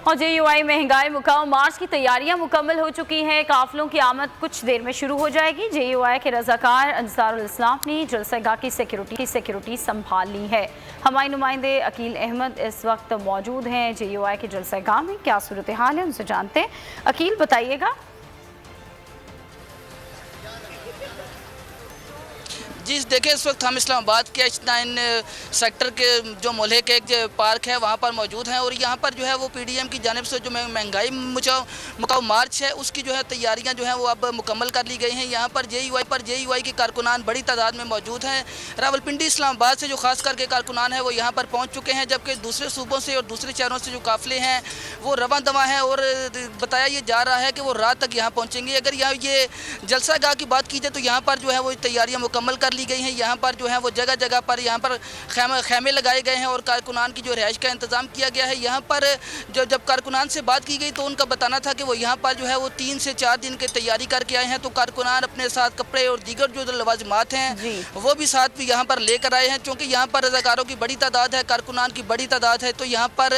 और JUI महंगाई मुकाम मार्च की तैयारियां मुकम्मल हो चुकी हैं। काफिलों की आमद कुछ देर में शुरू हो जाएगी। JUI के रजाकार अंसारुल इस्लाम ने जलसागाह की सिक्योरिटी संभाल ली है। हमारे नुमाइंदे अकील अहमद इस वक्त मौजूद हैं JUI के जलसागाह में। क्या सूरत हाल है उनसे जानते हैं। अकील बताइएगा। जी देखिए, इस वक्त हम इस्लामाबाद के H9 सेक्टर के जो मोहल्ले के एक पार्क है वहाँ पर मौजूद हैं और यहाँ पर जो है वो PDM की जानिब से जो महंगाई मुकाम मार्च है उसकी जो है तैयारियाँ जो हैं वो अब मुकम्मल कर ली गई हैं। यहाँ पर JUI के कारकुनान बड़ी तादाद में मौजूद हैं। रावलपिंडी इस्लामाबाद से जो खास करके कारकुनान है वो यहाँ पर पहुँच चुके हैं, जबकि दूसरे सूबों से और दूसरे शहरों से जो काफ़िले हैं वो रवां दवा हैं और बताया ये जा रहा है कि वो रात तक यहाँ पहुँचेंगे। अगर यहाँ ये जलसागाह की बात की जाए तो यहाँ पर जो है वो तैयारियाँ मुकम्मल ली गई हैं। यहाँ पर जो है वो जगह जगह पर यहाँ पर खैमे लगाए गए हैं और कारकुनान की जो रिहाइश का इंतज़ाम किया गया है। यहाँ पर जब कारकुनान से बात की गई तो उनका बताना था कि वो यहाँ पर जो है वो 3 से 4 दिन की तैयारी करके आए हैं। तो कारकुनान अपने साथ कपड़े और दीगर जो लवाजमात हैं वो भी साथ भी यहाँ पर लेकर आए हैं, क्योंकि यहाँ पर रज़ाकारों की बड़ी तादाद है, कारकुनान की बड़ी तादाद है। तो यहाँ पर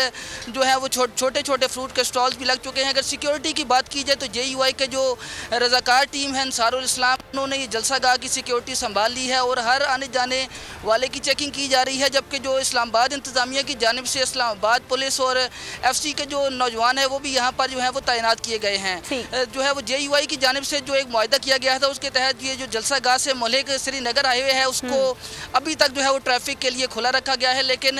जो है वो छोटे छोटे फ्रूट के स्टॉल्स भी लग चुके हैं। अगर सिक्योरिटी की बात की जाए तो JUI के जो रज़ाकार टीम है अंसारुल इस्लाम, उन्होंने ये जलसागाह की सिक्योरिटी संभाल ली है और हर आने जाने वाले की चेकिंग की जा रही है। जबकि जो इस्लामाबाद इंतज़ामिया की जानिब से इस्लामाबाद पुलिस और FC के जो नौजवान है वो भी यहाँ पर जो है वो तैनात किए गए हैं। जो है वो JUI की जानिब से जो एक मुआहदा किया गया था उसके तहत ये जो जलसागाह से मोहल्ले के श्रीनगर हाईवे है उसको अभी तक जो है वो ट्रैफिक के लिए खुला रखा गया है। लेकिन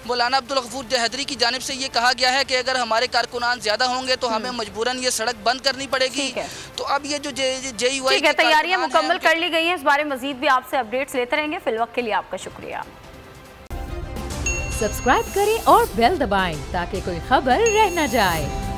मौलाना अब्दुल गफूर जहदरी की जानिब से ये कहा गया है कि अगर हमारे कारकुनान ज़्यादा होंगे तो हमें मजबूरन ये सड़क बंद करनी पड़ेगी। तो अब ये जो JUI की तैयारियां मुकम्मल कर ली गई हैं। इस बारे मजीद भी आपसे अपडेट्स लेते रहेंगे। फिलवक्त के लिए आपका शुक्रिया। सब्सक्राइब करें और बेल दबाएं ताकि कोई खबर रह न जाए।